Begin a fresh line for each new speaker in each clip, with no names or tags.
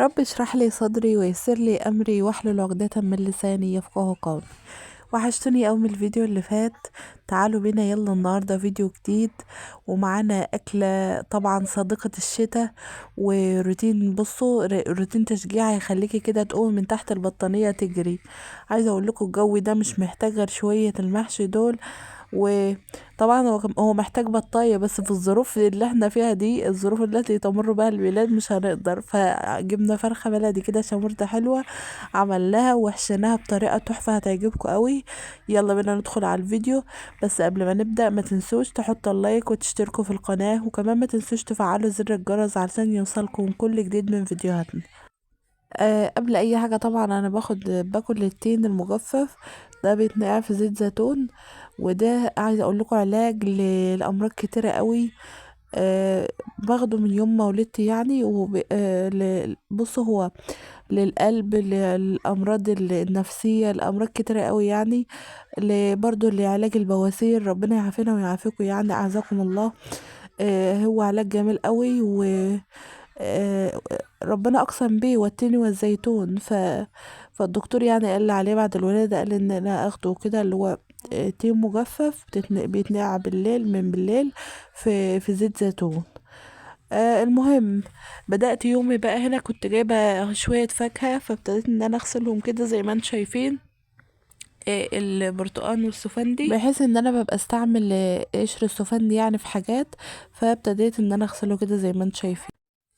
رب اشرح لي صدري ويسر لي امري واحلل عقدة من لساني يفقهوا قولي. وحشتوني اوي من الفيديو اللي فات. تعالوا بينا يلا النهارده فيديو جديد، ومعانا اكله طبعا صديقة الشتاء وروتين. بصوا روتين تشجيع هيخليكي كده تقومي من تحت البطانية تجري. عايزه اقول لكم الجو ده مش محتاج غير شويه المحشي دول. وطبعا هو محتاج بطاية، بس في الظروف اللي احنا فيها دي، الظروف التي تمر بها البلاد، مش هنقدر. فجبنا فرخة بلدي كده شمرتة حلوة، عملناها وحشيناها بطريقة تحفة هتعجبكم قوي. يلا بينا ندخل على الفيديو. بس قبل ما نبدأ ما تنسوش تحطوا اللايك وتشتركوا في القناة، وكمان ما تنسوش تفعلوا زر الجرس علشان يوصلكم كل جديد من فيديوهاتنا. قبل اي حاجة طبعا انا باكل التين المجفف. ده بيتنقع في زيت زيتون، وده عايزه اقول لكم علاج لامراض كتيره قوي. باخده من يوم ما ولدت يعني. بصوا هو للقلب، للامراض النفسيه، لامراض كتيره قوي يعني. برضو لعلاج البواسير، ربنا يعافينا ويعافيكم يعني اعزكم الله. هو علاج جميل قوي، و آه، ربنا اقسم بيه والتين والزيتون. فالدكتور يعني قال لي عليه بعد الولاده، قال ان انا اخده كده، اللي هو تين مجفف بيتنقع بالليل، من بالليل في زيت زيتون. المهم، بدأت يومي بقى هنا. كنت جايبة شوية فاكهة، فابتديت ان انا اغسلهم كده زي ما انتم شايفين. البرتقال والسفندي، بحيث ان انا ببقى استعمل قشر السفندي يعني في حاجات. فابتديت ان انا اغسله كده زي ما انتم شايفين.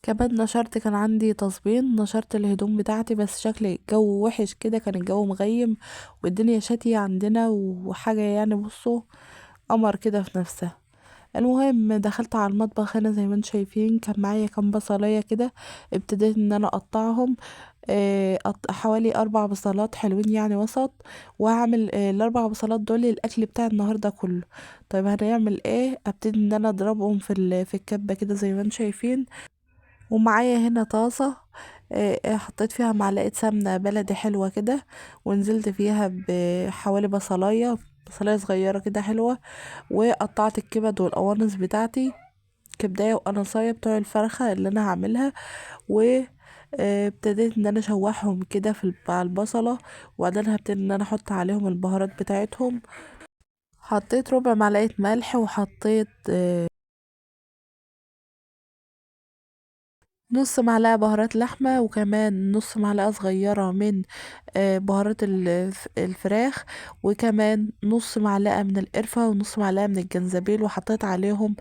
كمان نشرت، كان عندي تصبين، نشرت الهدوم بتاعتي، بس شكل الجو وحش كده، كان الجو مغيم والدنيا شتية عندنا وحاجة يعني. بصوا، قمر كده في نفسها. المهم دخلت على المطبخ هنا زي ما انتم شايفين، كان معايا كام بصلاية كده. ابتديت ان انا اقطعهم. حوالي 4 بصلات حلوين يعني وسط. وهعمل ال4 بصلات دول الاكل بتاع النهارده كله. طيب هنعمل ايه؟ ابتدي ان انا اضربهم في الكبة كده زي ما انتم شايفين. ومعايا هنا طاسة. حطيت فيها معلقة سمنة بلدي حلوة كده، ونزلت فيها بحوالي بصلاية صغيرة كده حلوة. وقطعت الكبد والقوانص بتاعتي، كبداية وقنصاية بتوع الفرخة اللي انا هعملها. و ابتديت ان انا اشوحهم كده مع البصلة. وبعدين هبتدي ان انا احط عليهم البهارات بتاعتهم. حطيت ربع معلقة ملح، وحطيت نص معلقة بهارات لحمة، وكمان نص معلقة صغيرة من بهارات الفراخ. وكمان نص معلقة من القرفة ونص معلقة من الجنزبيل. وحطيت عليهم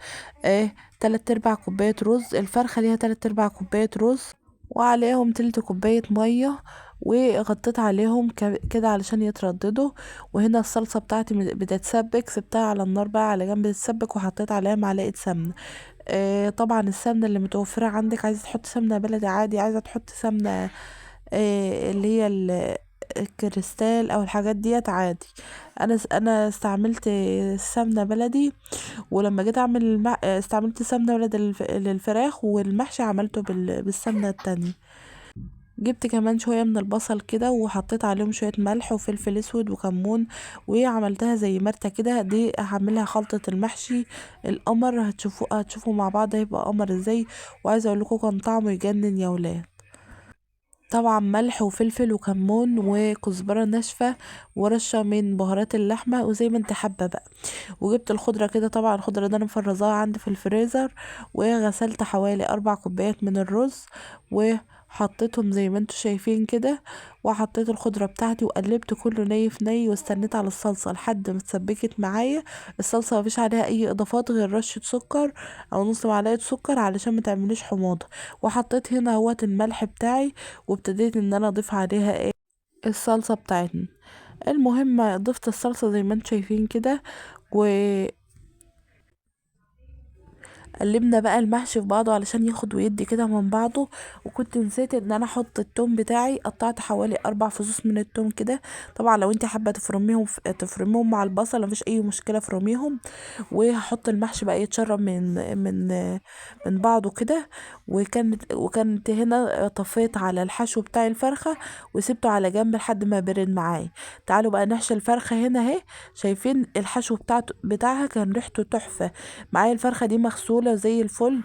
3/4 كوباية رز. الفرخة ليها 3/4 كوباية رز، وعليهم تلت كوباية مية. وغطيت عليهم كده علشان يترددوا. وهنا الصلصة بتاعتي بتتسبك، سبتها على النار بقى على جنب تتسبك، وحطيت عليها معلقة سمنة. طبعا السمنة اللي متوفرة عندك، عايزة تحط سمنة بلدي عادي، عايزة تحط سمنة اللي هي الكريستال او الحاجات ديت عادي. انا استعملت سمنة بلدي. ولما جيت اعمل استعملت سمنة بلدي للفراخ، والمحشي عملته بالسمنة التانية. جبت كمان شوية من البصل كده، وحطيت عليهم شوية ملح وفلفل اسود وكمون. وعملتها زي مرتة كده. دي هعملها خلطة المحشي القمر. هتشوفوا مع بعض هيبقى قمر ازاي. وعايزة اقول لكم كان طعمه يجنن يا ولاد. طبعا ملح وفلفل وكمون وكزبرة ناشفة، ورشة من بهارات اللحمة، وزي ما انت حابة بقى. وجبت الخضرة كده، طبعا الخضرة ده انا مفرزاها عندي في الفريزر. وغسلت حوالي 4 كوبايات من الرز، وحطيتهم زي ما انتوا شايفين كده. وحطيت الخضرة بتاعتي وقلبت كله ني في ني، واستنيت على الصلصة لحد ما اتسبكت معايا. الصلصة مفيش عليها اي اضافات غير رشة سكر او نص معلقة سكر علشان ما تعمليش حموضة. وحطيت هنا اهوت الملح بتاعي، وابتديت ان انا اضيف عليها الصلصة بتاعتنا. المهم ضفت الصلصة زي ما انتم شايفين كده. قلبنا بقى المحشي في بعضه علشان ياخد ويدي كده من بعضه. وكنت نسيت ان انا احط التوم بتاعي، قطعت حوالي 4 فصوص من التوم كده. طبعا لو انت حابه تفرميهم تفرميهم مع البصل مفيش اي مشكله، فرميهم. وهحط المحشي بقى يتشرب من بعضه كده. وكانت هنا طفيت على الحشو بتاع الفرخه، وسبته على جنب لحد ما برد معايا. تعالوا بقى نحشي الفرخه هنا اهي. شايفين الحشو بتاعها كان ريحته تحفه. معايا الفرخة دي مغسولة زي الفل،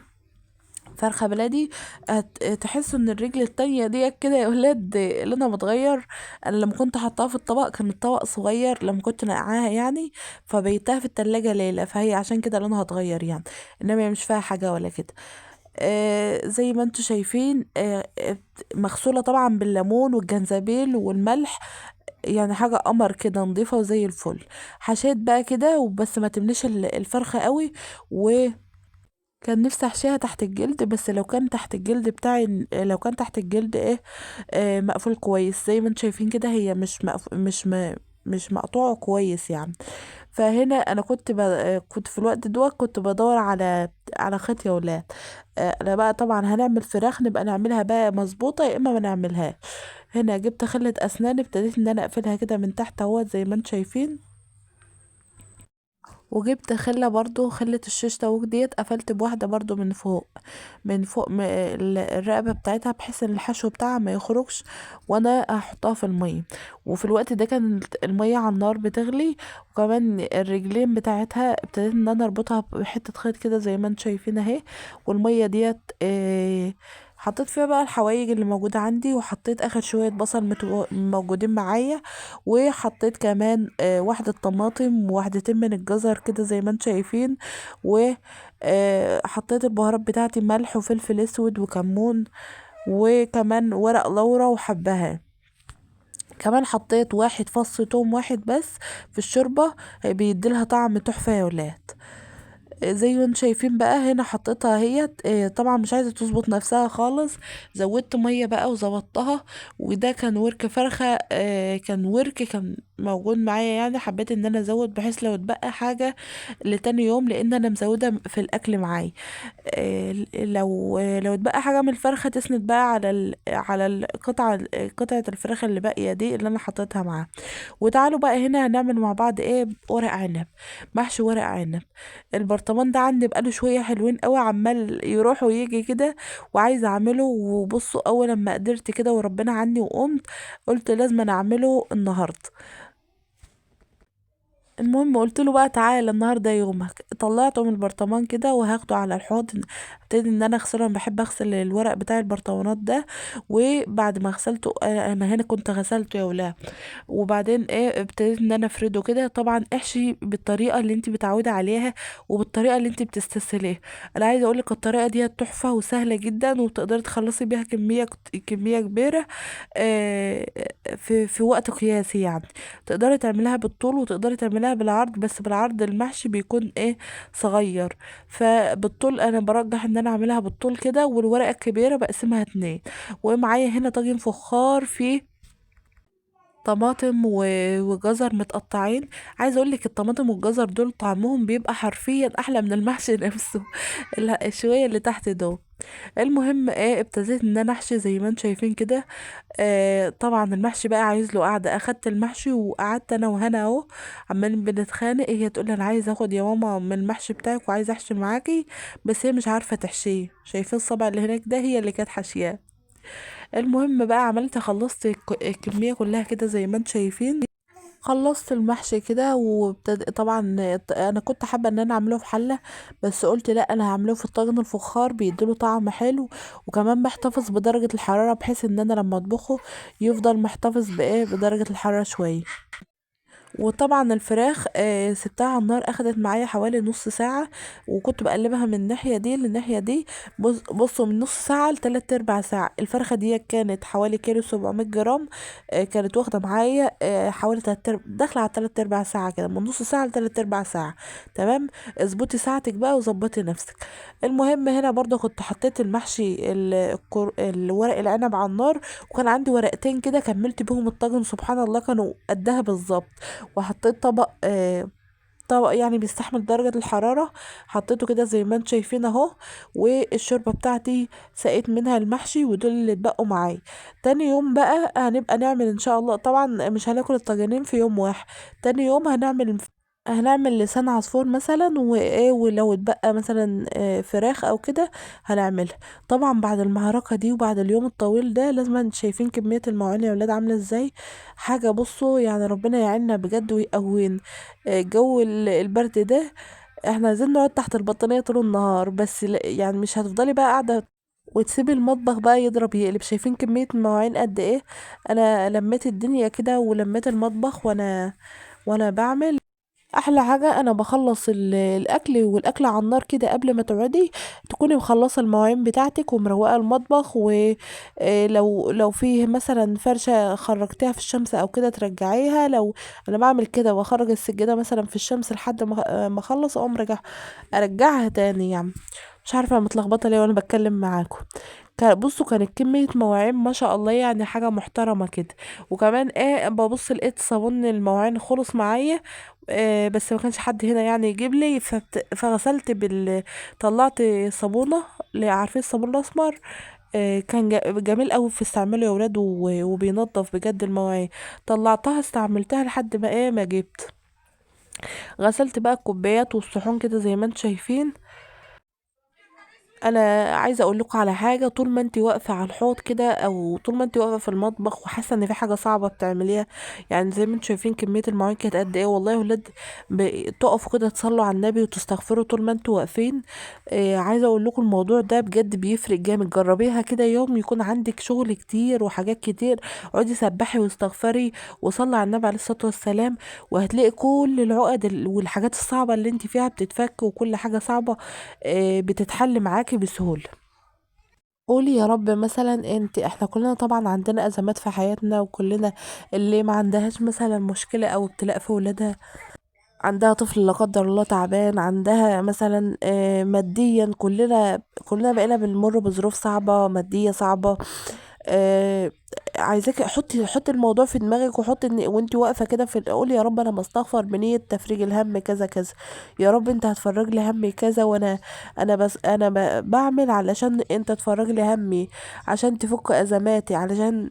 فرخة بلدي. تحسوا ان الرجل التانية ديت كده يا ولاد لونها متغير. انا لما كنت حطاها في الطبق كان الطبق صغير لما كنت نقعاها يعني، فبيتها في التلاجة ليلة، فهي عشان كده لونها اتغير يعني، انما هي مش فيها حاجة ولا كده. زي ما انتوا شايفين مغسولة طبعا بالليمون والجنزبيل والملح، يعني حاجة قمر كده نضيفة وزي الفل. حشيت بقى كده وبس، ما تمليش الفرخة قوي. كان نفسي احشيها تحت الجلد، بس لو كان تحت الجلد بتاعي، لو كان تحت الجلد مقفول كويس زي ما انتم شايفين كده، هي مش مقطوعه كويس يعني. فهنا انا كنت في الوقت دوت كنت بدور على خيط يا ولاد. انا بقى طبعا هنعمل فراخ، نبقى نعملها بقى مظبوطه يا اما ما نعملها. هنا جبت خلة اسنان، ابتديت ان انا اقفلها كده من تحت اهوت زي ما انتم شايفين. وجبت خلة برضو، خلة الشيش طاووق ديت قفلت بواحدة برضو من فوق، الرقبة بتاعتها، بحيث ان الحشو بتاعها ما يخرجش وانا احطها في المية. وفي الوقت ده كانت المية على النار بتغلي، وكمان الرجلين بتاعتها ابتديت ان انا اربطها بحتة خيط كده زي ما انتم شايفين اهي. والمية ديت حطيت فيها بقى الحوايج اللي موجودة عندي، وحطيت اخر شوية بصل موجودين معايا، وحطيت كمان واحدة طماطم وواحدتين من الجزر كده زي ما انتم شايفين. وحطيت البهارات بتاعتي، ملح وفلفل اسود وكمون، وكمان ورق لورا وحبهان. كمان حطيت واحد فص توم واحد بس في الشوربة، بيديلها طعم تحفة يا ولاد. زي ما انتم شايفين بقى هنا حطيتها هي، طبعا مش عايزه تظبط نفسها خالص، زودت ميه بقى وظبطتها. وده كان ورك فرخه، كان موجود معايا يعني، حبيت ان انا ازود بحيث لو اتبقى حاجه لتاني يوم، لان انا مزوده في الاكل معايا. لو اتبقى حاجه من الفرخه تسند بقى على قطعه الفراخ اللي باقيه دي اللي انا حطيتها معاها. وتعالوا بقى هنا هنعمل مع بعض ورق عنب، محشي ورق عنب. البرطمان ده عندي بقاله شويه حلوين قوي، عمال يروح ويجي كده، وعايزه اعمله. وبصوا اول لما قدرت كده وربنا عني وقمت، قلت لازم أنا اعمله النهارده. المهم قلت له بقى تعالى النهارده يومك، طلعته من البرطمان كده وهاخده على الحوض، ابتدي ان انا اغسله. انا بحب اغسل الورق بتاع البرطمانات ده. وبعد ما غسلته، انا هنا كنت غسلته يا ولاد. وبعدين ابتديت ان انا افرده كده. طبعا احشي بالطريقه اللي انت متعوده عليها وبالطريقه اللي انت بتستسهليها. انا عايزه اقولك الطريقه دي تحفه وسهله جدا، وتقدري تخلصي بيها كميه كبيره آه، في وقت قياسي يعني. تقدري تعمليها بالطول وتقدري تعمليها بالعرض، بس بالعرض المحشي بيكون صغير. فبالطول انا برجح ان انا اعملها بالطول كده، والورقه الكبيره بقسمها اتنين. ومعايا هنا طاجن فخار فيه طماطم وجزر متقطعين. عايزه اقول لك الطماطم والجزر دول طعمهم بيبقى حرفيا احلى من المحشي نفسه. الشويه اللي تحت دول. المهم ابتديت ان انا احشي زي ما انتم شايفين كده. طبعا المحشي بقى عايز له قعده. اخدت المحشي وقعدت انا وهنا اهو عمالين بنتخانق. هي تقول لي انا عايزه اخد يا ماما من المحشي بتاعك وعايزه احشي معاكي، بس هي مش عارفه تحشيه. شايفين الصبع اللي هناك ده؟ هي اللي كانت حاشياه. المهم بقى خلصت الكميه كلها كده زي ما انتم شايفين. خلصت المحشي كده طبعا انا كنت حابه ان انا اعمله في حله، بس قلت لا، انا هعمله في الطاجن الفخار بيديله طعم حلو، وكمان بيحتفظ بدرجه الحراره، بحيث ان انا لما اطبخه يفضل محتفظ بدرجه الحراره شويه. وطبعا الفراخ سبتها على النار، اخدت معايا حوالي نص ساعة، وكنت بقلبها من الناحية دي للناحية دي. بصوا من نص ساعة لتلات ارباع ساعة. الفرخة دي كانت حوالي كيلو 700 جرام. كانت واخدة معايا حوالي داخلة على تلات ارباع ساعة كده، من نص ساعة لتلات ارباع ساعة. تمام. اظبطي ساعتك بقى وظبطي نفسك. المهم هنا برضو كنت حطيت المحشي الورق العنب على النار، وكان عندي ورقتين كده كملت بيهم الطاجن، سبحان الله كانوا قدها بالظبط. وحطيت طبق يعني بيستحمل درجة الحرارة، حطيته كده زي ما انتم شايفين اهو. والشوربة بتاعتي سقيت منها المحشي، ودول اللي اتبقوا معايا. تاني يوم بقى هنبقى نعمل ان شاء الله، طبعا مش هناكل الطاجنين في يوم واحد. تاني يوم هنعمل لسان عصفور مثلا، ولو اتبقى مثلا فراخ او كده هنعملها. طبعا بعد المعركة دي وبعد اليوم الطويل ده لازم شايفين كمية المواعين يا ولاد عاملة ازاي. حاجة بصوا يعني ربنا يعيننا بجد ويقوينا. جو البرد ده احنا عايزين نقعد تحت البطانية طول النهار، بس يعني مش هتفضلي بقى قاعدة وتسيبي المطبخ بقى يضرب يقلب. شايفين كمية المواعين قد ايه؟ انا لميت الدنيا كده ولميت المطبخ وانا بعمل. احلى حاجة انا بخلص الاكل، والاكل على النار كده قبل ما تقعدي تكوني مخلصة المواعين بتاعتك ومروقة المطبخ. ولو فيه مثلا فرشة خرجتيها في الشمس او كده ترجعيها. لو انا بعمل كده بخرج السجادة مثلا في الشمس لحد ما اخلص اقوم ارجعها تاني يعني. مش عارفة أنا متلخبطة ليه وانا بتكلم معاكم. بصوا كانت كمية مواعين ما شاء الله، يعني حاجة محترمة كده. وكمان ايه، ببص لقيت صابون المواعين خلص معايا. بس ما كانش حد هنا يعني يجيب لي، فغسلت طلعت صابونة، اللي عارفين الصابون الأسمر. كان جميل قوي في استعماله يا ولاد، وبينضف بجد المواعين. طلعتها استعملتها لحد ما ايه ما جبت. غسلت بقى الكوبايات والصحون كده زي ما انتم شايفين. انا عايزه اقول لكم على حاجه، طول ما انت واقفه على الحوض كده او طول ما انت واقفه في المطبخ وحاسه ان في حاجه صعبه بتعمليها، يعني زي ما انتم شايفين كميه المواعين كانت قد ايه. والله يا ولاد تقفوا كده تصلوا على النبي وتستغفروا طول ما انتوا واقفين. عايزه اقول لكم الموضوع ده بجد بيفرق جامد. جربيها كده يوم يكون عندك شغل كتير وحاجات كتير، اقعدي سبحي واستغفري وصلي على النبي عليه الصلاه والسلام، وهتلاقي كل العقد والحاجات الصعبه اللي انت فيها بتتفك، وكل حاجه صعبه بتتحل معاكي بسهولة. قولي يا رب مثلا انت، احنا كلنا طبعا عندنا ازمات في حياتنا، وكلنا اللي ما عندهاش مثلا مشكلة او ابتلاء في ولادها، عندها طفل لا قدر الله تعبان، عندها مثلا ماديا، كلنا بقينا بنمر بظروف صعبة مادية صعبة. آه عايزاك حطي الموضوع في دماغك، وحطي ان وانت واقفه كده قولي يا رب انا بستغفر بنيه تفريج الهم كذا كذا. يا رب انت هتفرج لي همي كذا، انا بس انا بعمل علشان انت تفرج لي همي، عشان تفك ازماتي، علشان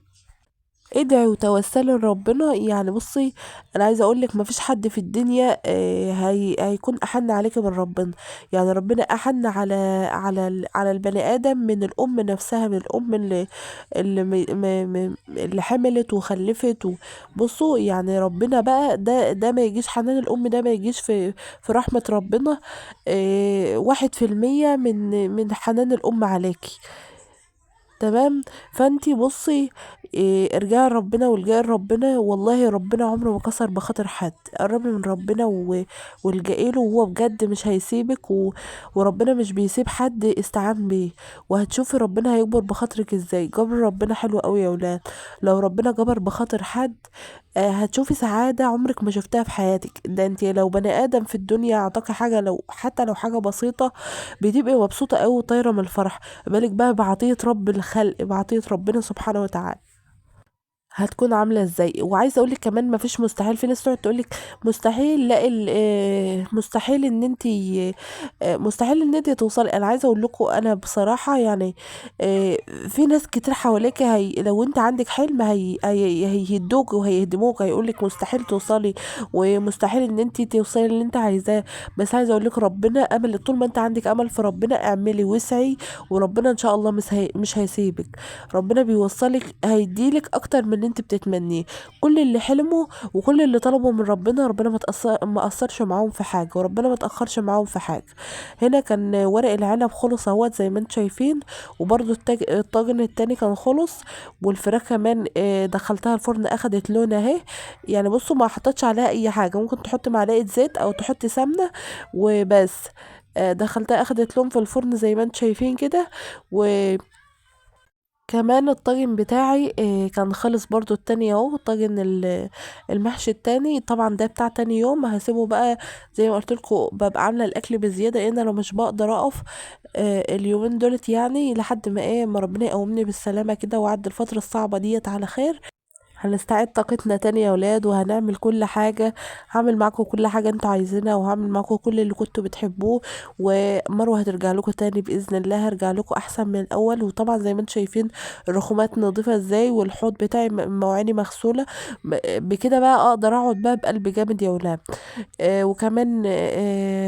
ادعي وتوسلي لربنا. يعني بصي، انا عايزه اقول لك مفيش حد في الدنيا هيكون احن عليك من ربنا. يعني ربنا احن على البني ادم من الام نفسها، من الام اللي حملت وخلفت بصوا يعني ربنا بقى ده ما يجيش حنان الام، ده ما يجيش في رحمه ربنا 1% من حنان الام عليكي. تمام. فانتي بصي، ارجعي لربنا والجئي لربنا. والله ربنا عمره ما كسر بخاطر حد. قربي من ربنا والجئي له، وهو بجد مش هيسيبك وربنا مش بيسيب حد استعان بيه. وهتشوفي ربنا هيجبر بخاطرك ازاي. جبر ربنا حلو قوي يا ولاد. لو ربنا جبر بخاطر حد هتشوفي سعادة عمرك ما شفتها في حياتك. ده انت لو بني ادم في الدنيا اعطاكي حاجة، لو حتى لو حاجة بسيطة، بتبقي مبسوطة قوي وطايرة من الفرح. بالك بقى بعطية رب الخلق، بعطية ربنا سبحانه وتعالى هتكون عامله ازاي. وعايزه اقولك كمان مفيش مستحيل. في ناس تقعد تقولك مستحيل، لا مستحيل ان انت مستحيل ان انت توصلي. انا عايزه اقول لكم انا بصراحه يعني آه، في ناس كتير حواليك لو انت عندك حلم هيهدوك وهيهدموك، هيقولك مستحيل توصلي، ومستحيل ان انت توصلي اللي انت عايزاه. بس عايزه اقول لك ربنا امل. طول ما انت عندك امل في ربنا اعملي واسعي، وربنا ان شاء الله مش هيسيبك. ربنا بيوصلك هيديلك اكتر من اللي انت بتتمنيه. كل اللي حلموا وكل اللي طلبوا من ربنا، ربنا ما قصرش معاهم في حاجه، وربنا ما تاخرش معاهم في حاجه. هنا كان ورق العنب خلص اهوت زي ما انتم شايفين، وبرده الطاجن التاني كان خلص، والفراخ كمان دخلتها الفرن اخدت لون اهي. يعني بصوا ما حطيتش عليها اي حاجه، ممكن تحط معلقه زيت او تحط سمنه وبس. دخلتها اخدت لون في الفرن زي ما انتم شايفين كده. كمان الطاجن بتاعي كان خلص برضو التاني اهو. طاجن المحشي التاني طبعا ده بتاع تاني يوم هسيبه بقى. زي ما قلت لكم ببقى عامله الاكل بزياده، لان انا مش بقدر اقف اليومين دولت، يعني لحد ما ما ربنا يقومني بالسلامه كده وعد الفتره الصعبه ديت على خير. هنستعيد طاقتنا تاني يا ولاد، وهنعمل كل حاجة. هعمل معاكم كل حاجة انتوا عايزينها، وهعمل معاكم كل اللي كنتوا بتحبوه. ومروة هترجع لكم تاني بإذن الله، هرجع لكم أحسن من الأول. وطبعا زي ما انتوا شايفين الرخامات نظيفة ازاي، والحوض بتاعي مواعيني مغسولة. بكده بقى أقدر أقعد بقى بقلب جامد يا ولاد. وكمان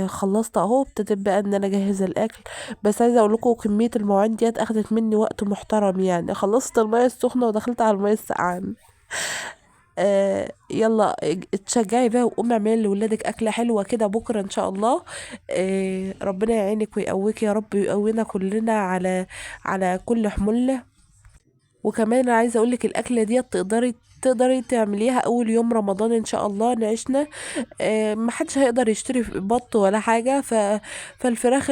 خلصت اهو، ابتديت بقى ان انا اجهز الاكل. بس عايزه اقول لكم كميه المواعين ديت اخدت مني وقت محترم. يعني خلصت الميه السخنه ودخلت على الميه الساقعه. يلا اتشجعي بقى وقومي اعملي لولادك اكله حلوه كده بكره ان شاء الله. ربنا يعينك ويقويك يا رب، ويقوينا كلنا على كل حمولنا. وكمان انا عايزه اقولك الاكله دي تقدري تعمليها اول يوم رمضان ان شاء الله نعيشنا. محدش هيقدر يشتري بط ولا حاجه، الفراخ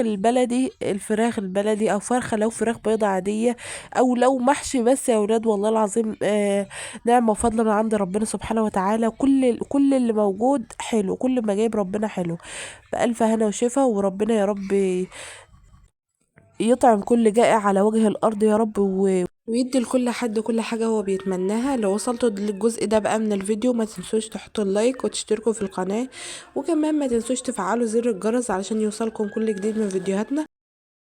البلدي او فرخه، لو فراخ بيضة عاديه او لو محشي بس يا ولاد، والله العظيم نعمه وفضل من عند ربنا سبحانه وتعالى. كل اللي موجود حلو، كل ما جايب ربنا حلو. بألف هنا وشفا، وربنا يا رب يطعم كل جائع على وجه الأرض يا رب، ويدي لكل حد كل حاجة هو بيتمناها. لو وصلتوا للجزء ده بقى من الفيديو، ما تنسوش تحطوا اللايك وتشتركوا في القناة، وكمان ما تنسوش تفعلوا زر الجرس علشان يوصلكم كل جديد من فيديوهاتنا.